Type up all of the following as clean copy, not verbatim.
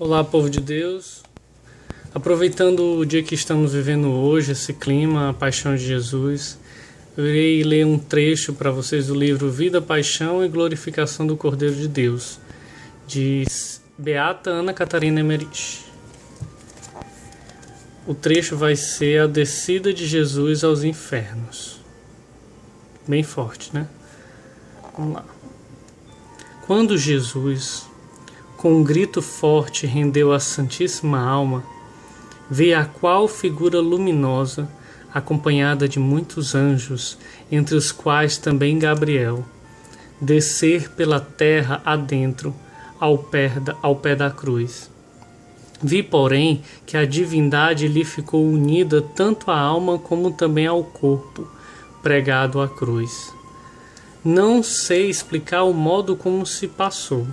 Olá, povo de Deus. Aproveitando o dia que estamos vivendo hoje, esse clima, a paixão de Jesus, eu irei ler um trecho para vocês do livro Vida, Paixão e Glorificação do Cordeiro de Deus, de Beata Ana Catarina Emerich. O trecho vai ser a descida de Jesus aos infernos. Bem forte, né? Vamos lá. Quando Jesus, com um grito forte, rendeu a Santíssima Alma, veio a qual figura luminosa, acompanhada de muitos anjos, entre os quais também Gabriel, descer pela terra adentro, ao pé da cruz. Vi, porém, que a divindade lhe ficou unida tanto à alma como também ao corpo, pregado à cruz. Não sei explicar o modo como se passou.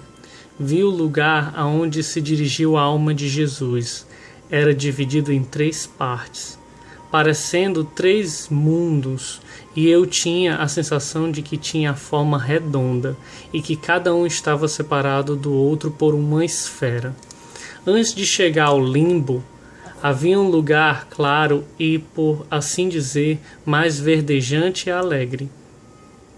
Vi o lugar aonde se dirigiu a alma de Jesus. Era dividido em 3 partes, parecendo 3 mundos, e eu tinha a sensação de que tinha a forma redonda e que cada um estava separado do outro por uma esfera. Antes de chegar ao limbo, havia um lugar claro e, por assim dizer, mais verdejante e alegre.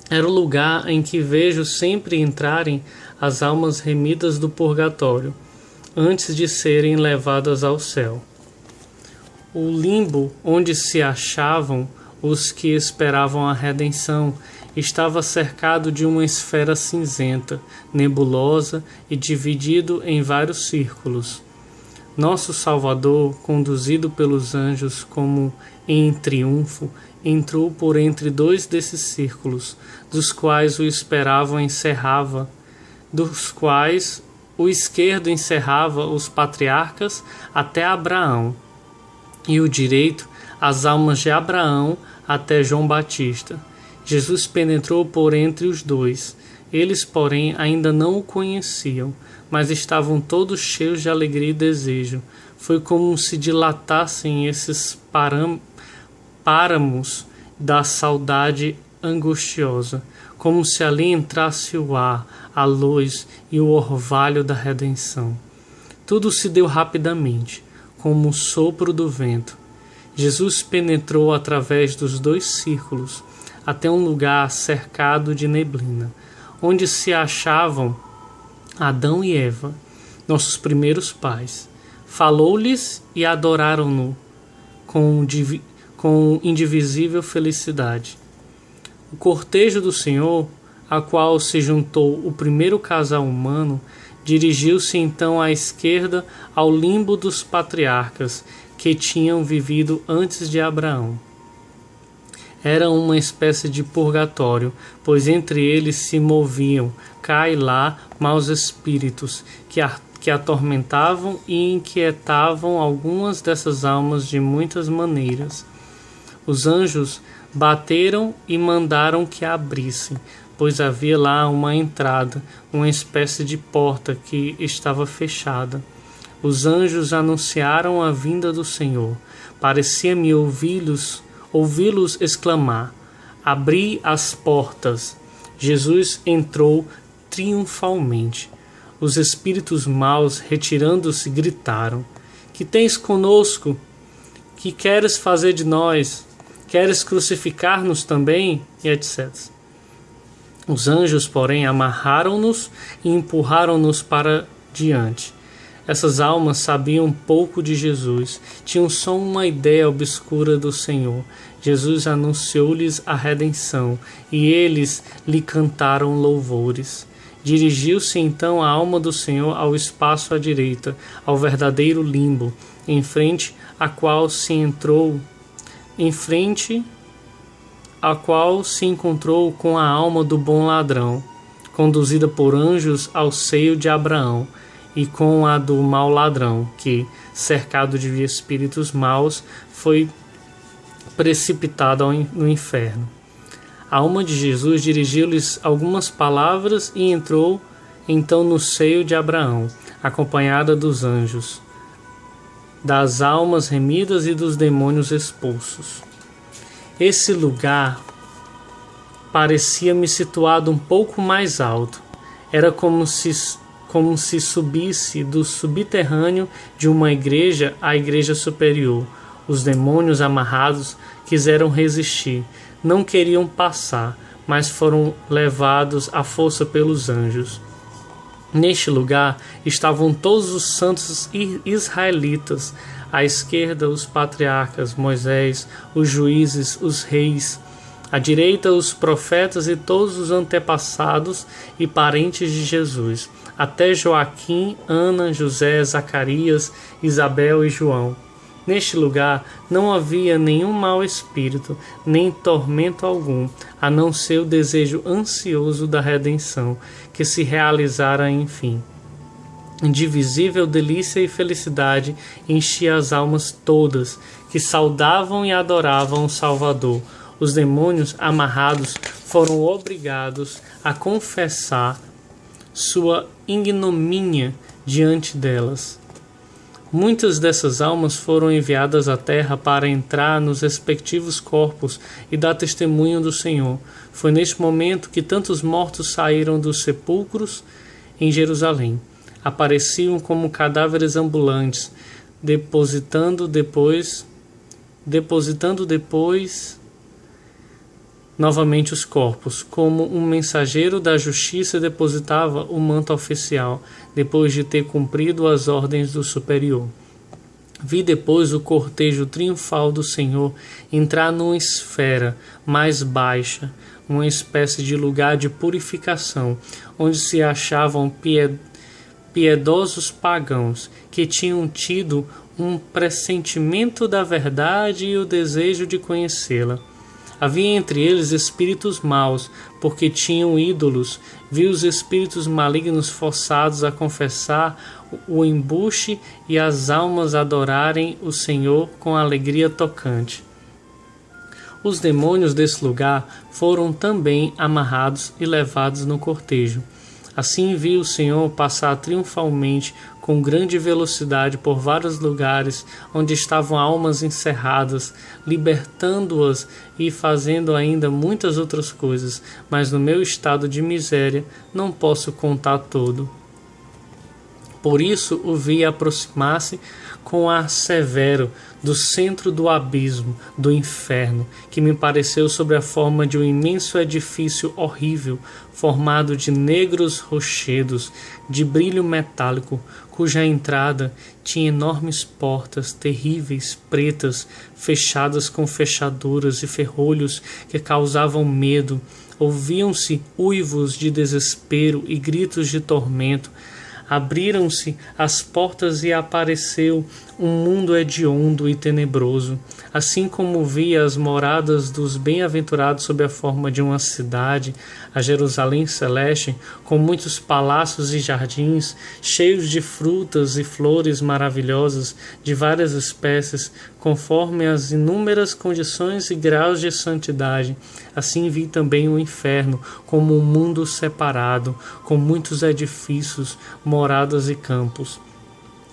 Era o lugar em que vejo sempre entrarem as almas remidas do purgatório, antes de serem levadas ao céu. O limbo, onde se achavam os que esperavam a redenção, estava cercado de uma esfera cinzenta, nebulosa e dividido em vários círculos. Nosso Salvador, conduzido pelos anjos como em triunfo, entrou por entre 2 desses círculos, dos quais o esperavam encerrava, dos quais o esquerdo encerrava os patriarcas até Abraão, e o direito as almas de Abraão até João Batista. Jesus penetrou por entre os 2. Eles, porém, ainda não o conheciam, mas estavam todos cheios de alegria e desejo. Foi como se dilatassem esses páramos da saudade angustiosa, como se ali entrasse o ar, a luz e o orvalho da redenção. Tudo se deu rapidamente, como o sopro do vento. Jesus penetrou através dos 2 círculos, até um lugar cercado de neblina, onde se achavam Adão e Eva, nossos primeiros pais. Falou-lhes e adoraram-no com indivisível felicidade. O cortejo do Senhor, a qual se juntou o primeiro casal humano, dirigiu-se então à esquerda ao limbo dos patriarcas que tinham vivido antes de Abraão. Era uma espécie de purgatório, pois entre eles se moviam, cá e lá, maus espíritos que atormentavam e inquietavam algumas dessas almas de muitas maneiras. Os anjos bateram e mandaram que a abrissem, pois havia lá uma entrada, uma espécie de porta que estava fechada. Os anjos anunciaram a vinda do Senhor. Parecia-me ouvi-los exclamar: abri as portas. Jesus entrou triunfalmente. Os espíritos maus, retirando-se, gritaram: que tens conosco? Que queres fazer de nós? Queres crucificar-nos também? E etc. Os anjos, porém, amarraram-nos e empurraram-nos para diante. Essas almas sabiam pouco de Jesus, tinham só uma ideia obscura do Senhor. Jesus anunciou-lhes a redenção, e eles lhe cantaram louvores. Dirigiu-se então a alma do Senhor ao espaço à direita, ao verdadeiro limbo, em frente a qual se encontrou com a alma do bom ladrão, conduzida por anjos ao seio de Abraão, e com a do mau ladrão, que, cercado de espíritos maus, foi precipitado no inferno. A alma de Jesus dirigiu-lhes algumas palavras e entrou então no seio de Abraão, acompanhada dos anjos, das almas remidas e dos demônios expulsos. Esse lugar parecia-me situado um pouco mais alto. Era como como se subisse do subterrâneo de uma igreja à igreja superior. Os demônios amarrados quiseram resistir, não queriam passar, mas foram levados à força pelos anjos. Neste lugar estavam todos os santos israelitas, à esquerda os patriarcas, Moisés, os juízes, os reis, à direita os profetas e todos os antepassados e parentes de Jesus, até Joaquim, Ana, José, Zacarias, Isabel e João. Neste lugar não havia nenhum mau espírito, nem tormento algum, a não ser o desejo ansioso da redenção, que se realizara enfim. Indivisível delícia e felicidade enchia as almas todas, que saudavam e adoravam o Salvador. Os demônios amarrados foram obrigados a confessar sua ignomínia diante delas. Muitas dessas almas foram enviadas à terra para entrar nos respectivos corpos e dar testemunho do Senhor. Foi neste momento que tantos mortos saíram dos sepulcros em Jerusalém. Apareciam como cadáveres ambulantes, depositando depois novamente os corpos, como um mensageiro da justiça depositava o manto oficial, depois de ter cumprido as ordens do superior. Vi depois o cortejo triunfal do Senhor entrar numa esfera mais baixa, uma espécie de lugar de purificação, onde se achavam piedosos pagãos, que tinham tido um pressentimento da verdade e o desejo de conhecê-la. Havia entre eles espíritos maus, porque tinham ídolos. Vi os espíritos malignos forçados a confessar o embuste e as almas adorarem o Senhor com alegria tocante. Os demônios desse lugar foram também amarrados e levados no cortejo. Assim vi o Senhor passar triunfalmente com grande velocidade por vários lugares onde estavam almas encerradas, libertando-as e fazendo ainda muitas outras coisas, mas no meu estado de miséria não posso contar todo. Por isso o vi aproximar-se com ar severo do centro do abismo, do inferno, que me pareceu sob a forma de um imenso edifício horrível, formado de negros rochedos, de brilho metálico, cuja entrada tinha enormes portas terríveis, pretas, fechadas com fechaduras e ferrolhos que causavam medo. Ouviam-se uivos de desespero e gritos de tormento. Abriram-se as portas e apareceu um mundo hediondo e tenebroso, assim como via as moradas dos bem-aventurados sob a forma de uma cidade, a Jerusalém celeste, com muitos palácios e jardins, cheios de frutas e flores maravilhosas de várias espécies, conforme as inúmeras condições e graus de santidade. Assim vi também o inferno, como um mundo separado, com muitos edifícios, moradas e campos,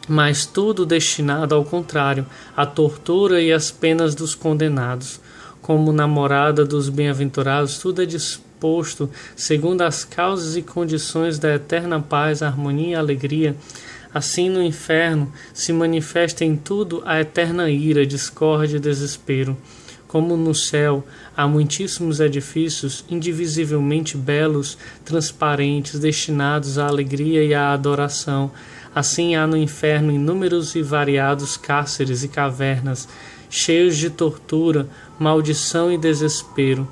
mas tudo destinado ao contrário, à tortura e às penas dos condenados. Como na morada dos bem-aventurados, tudo é disposto segundo as causas e condições da eterna paz, harmonia e alegria. Assim no inferno se manifesta em tudo a eterna ira, discórdia e desespero. Como no céu há muitíssimos edifícios indivisivelmente belos, transparentes, destinados à alegria e à adoração, assim há no inferno inúmeros e variados cárceres e cavernas, cheios de tortura, maldição e desespero.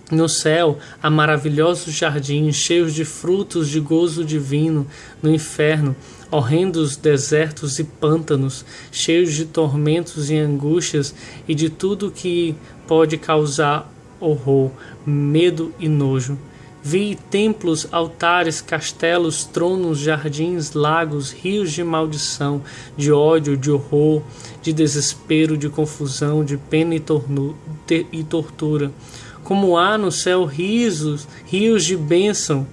No céu há maravilhosos jardins, cheios de frutos de gozo divino. No inferno, horrendos desertos e pântanos, cheios de tormentos e angústias e de tudo que pode causar horror, medo e nojo. Vi templos, altares, castelos, tronos, jardins, lagos, rios de maldição, de ódio, de horror, de desespero, de confusão, de pena e tortura. Como há no céu rios de bênção,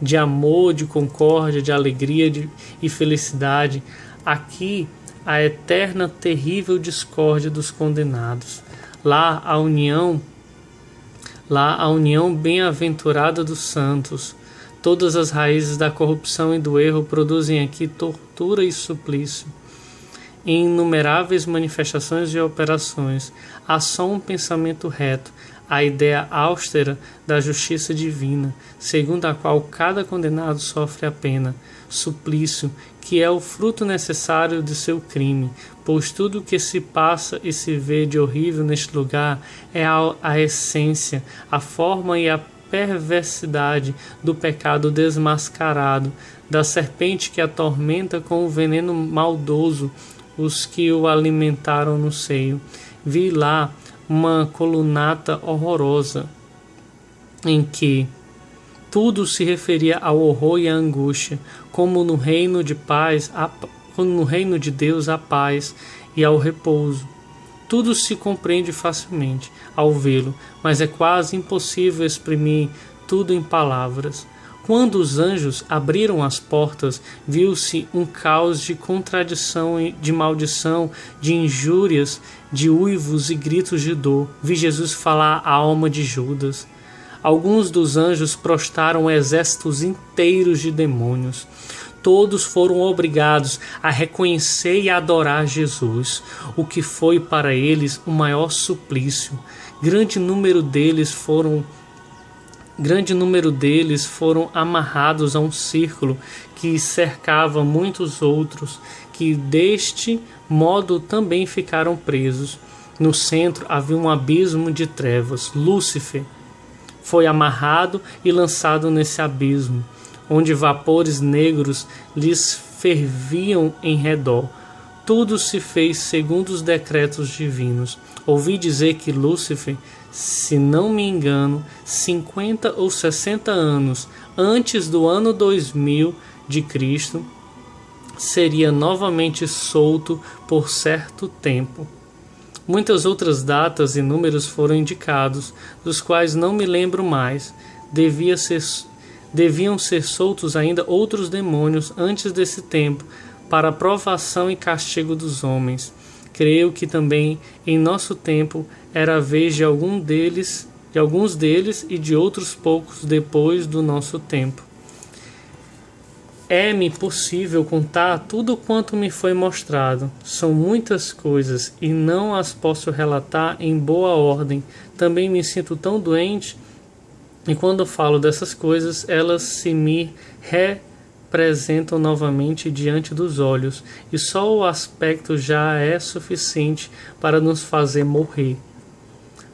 de amor, de concórdia, de alegria e felicidade, aqui a eterna terrível discórdia dos condenados. Lá a união bem-aventurada dos santos. Todas as raízes da corrupção e do erro produzem aqui tortura e suplício. Em inumeráveis manifestações e operações, há só um pensamento reto, a ideia austera da justiça divina, segundo a qual cada condenado sofre a pena, suplício, que é o fruto necessário de seu crime, pois tudo o que se passa e se vê de horrível neste lugar é a essência, a forma e a perversidade do pecado desmascarado, da serpente que atormenta com o veneno maldoso os que o alimentaram no seio. Vi lá uma colunata horrorosa, em que tudo se referia ao horror e à angústia, como no reino de Deus a paz e ao repouso. Tudo se compreende facilmente ao vê-lo, mas é quase impossível exprimir tudo em palavras. Quando os anjos abriram as portas, viu-se um caos de contradição e de maldição, de injúrias, de uivos e gritos de dor. Vi Jesus falar à alma de Judas. Alguns dos anjos prostraram exércitos inteiros de demônios. Todos foram obrigados a reconhecer e adorar Jesus, o que foi para eles o maior suplício. Grande número deles foram amarrados a um círculo que cercava muitos outros, que deste modo também ficaram presos. No centro havia um abismo de trevas. Lúcifer foi amarrado e lançado nesse abismo, onde vapores negros lhes ferviam em redor. Tudo se fez segundo os decretos divinos. Ouvi dizer que Lúcifer, se não me engano, 50 ou 60 anos antes do ano 2000 de Cristo, seria novamente solto por certo tempo. Muitas outras datas e números foram indicados, dos quais não me lembro mais. Deviam ser soltos ainda outros demônios antes desse tempo, para a provação e castigo dos homens. Creio que também em nosso tempo era a vez de alguns deles e de outros poucos depois do nosso tempo. É-me possível contar tudo quanto me foi mostrado. São muitas coisas e não as posso relatar em boa ordem. Também me sinto tão doente e quando falo dessas coisas, elas se me representam novamente diante dos olhos, e só o aspecto já é suficiente para nos fazer morrer.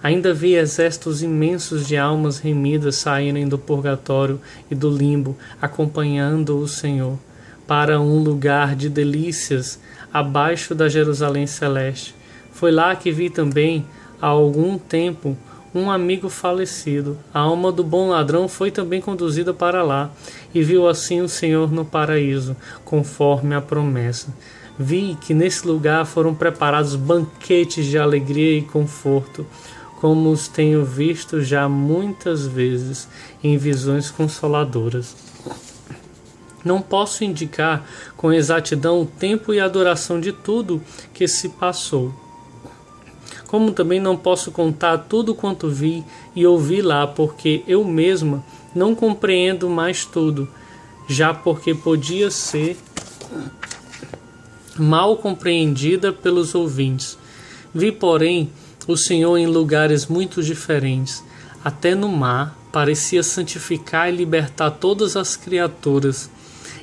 Ainda vi exércitos imensos de almas remidas saírem do purgatório e do limbo, acompanhando o Senhor, para um lugar de delícias abaixo da Jerusalém celeste. Foi lá que vi também, há algum tempo, um amigo falecido. A alma do bom ladrão foi também conduzida para lá, e viu assim o Senhor no paraíso, conforme a promessa. Vi que nesse lugar foram preparados banquetes de alegria e conforto, como os tenho visto já muitas vezes em visões consoladoras. Não posso indicar com exatidão o tempo e a duração de tudo que se passou, como também não posso contar tudo quanto vi e ouvi lá, porque eu mesma não compreendo mais tudo, já porque podia ser mal compreendida pelos ouvintes. Vi, porém, o Senhor em lugares muito diferentes. Até no mar parecia santificar e libertar todas as criaturas.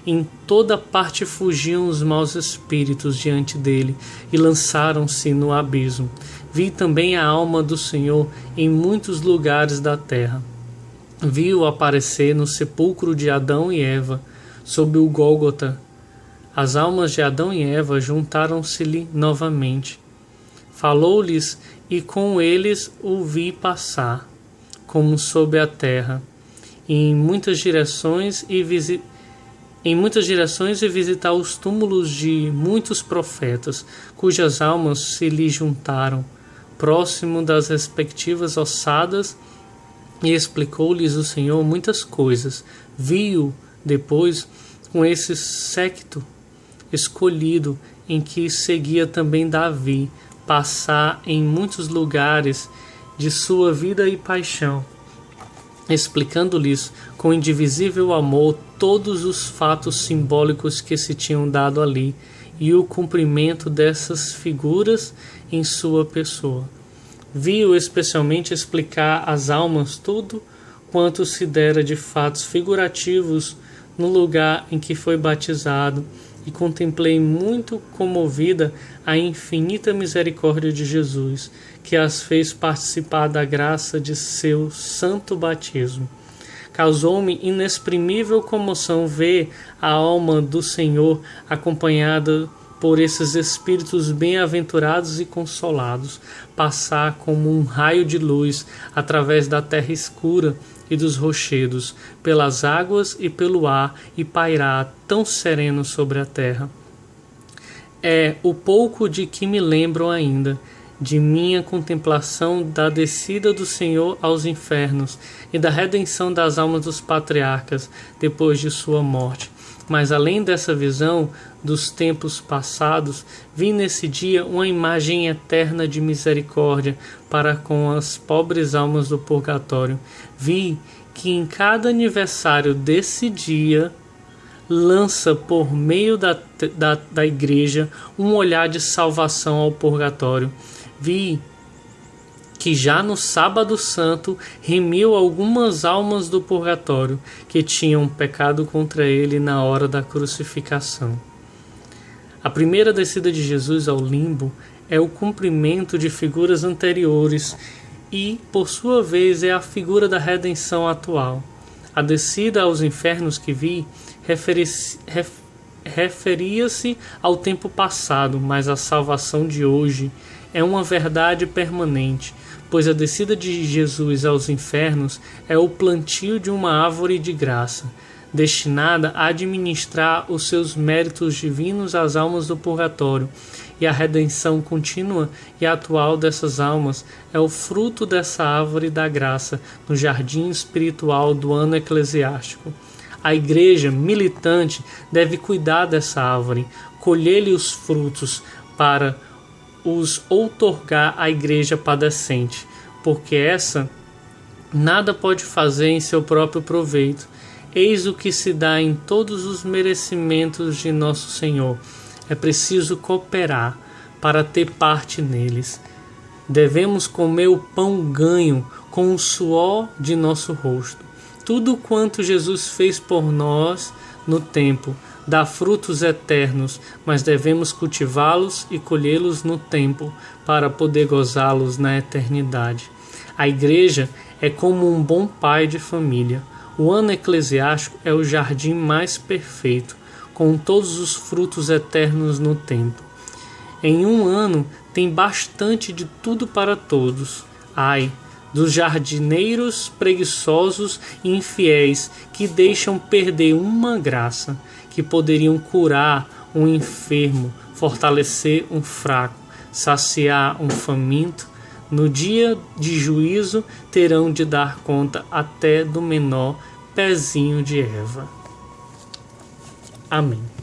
Em toda parte fugiam os maus espíritos diante dele e lançaram-se no abismo. Vi também a alma do Senhor em muitos lugares da terra. Vi-o aparecer no sepulcro de Adão e Eva, sob o Gólgota. As almas de Adão e Eva juntaram-se-lhe novamente. Falou-lhes e com eles o vi passar, como sob a terra, em muitas direções e visitar os túmulos de muitos profetas, cujas almas se lhe juntaram, próximo das respectivas ossadas, e explicou-lhes o Senhor muitas coisas. Vi-o depois com esse séquito escolhido, em que seguia também Davi, passar em muitos lugares de sua vida e paixão. explicando-lhes com indivisível amor todos os fatos simbólicos que se tinham dado ali e o cumprimento dessas figuras em sua pessoa. Vi-o especialmente explicar às almas tudo quanto se dera de fatos figurativos no lugar em que foi batizado, e contemplei muito comovida a infinita misericórdia de Jesus, que as fez participar da graça de seu santo batismo. Causou-me inexprimível comoção ver a alma do Senhor acompanhada por esses espíritos bem-aventurados e consolados, passar como um raio de luz através da terra escura e dos rochedos, pelas águas e pelo ar, e pairar tão sereno sobre a terra. É o pouco de que me lembro ainda, de minha contemplação da descida do Senhor aos infernos e da redenção das almas dos patriarcas depois de sua morte. Mas além dessa visão dos tempos passados, vi nesse dia uma imagem eterna de misericórdia para com as pobres almas do purgatório. Vi que em cada aniversário desse dia lança por meio da igreja um olhar de salvação ao purgatório. Vi que já no sábado santo remiu algumas almas do purgatório que tinham pecado contra ele na hora da crucificação. A primeira descida de Jesus ao limbo é o cumprimento de figuras anteriores e, por sua vez, é a figura da redenção atual. A descida aos infernos que vi referia-se ao tempo passado, mas a salvação de hoje é uma verdade permanente, pois a descida de Jesus aos infernos é o plantio de uma árvore de graça, destinada a administrar os seus méritos divinos às almas do purgatório, e a redenção contínua e atual dessas almas é o fruto dessa árvore da graça no jardim espiritual do ano eclesiástico. A igreja militante deve cuidar dessa árvore, colher-lhe os frutos para os outorgar à igreja padecente, porque essa nada pode fazer em seu próprio proveito. Eis o que se dá em todos os merecimentos de nosso Senhor. É preciso cooperar para ter parte neles. Devemos comer o pão ganho com o suor de nosso rosto. Tudo quanto Jesus fez por nós no tempo dá frutos eternos, mas devemos cultivá-los e colhê-los no tempo para poder gozá-los na eternidade. A igreja é como um bom pai de família. O ano eclesiástico é o jardim mais perfeito, com todos os frutos eternos no tempo. Em um ano tem bastante de tudo para todos. Ai, dos jardineiros preguiçosos e infiéis que deixam perder uma graça, que poderiam curar um enfermo, fortalecer um fraco, saciar um faminto. No dia de juízo terão de dar conta até do menor pezinho de erva. Amém.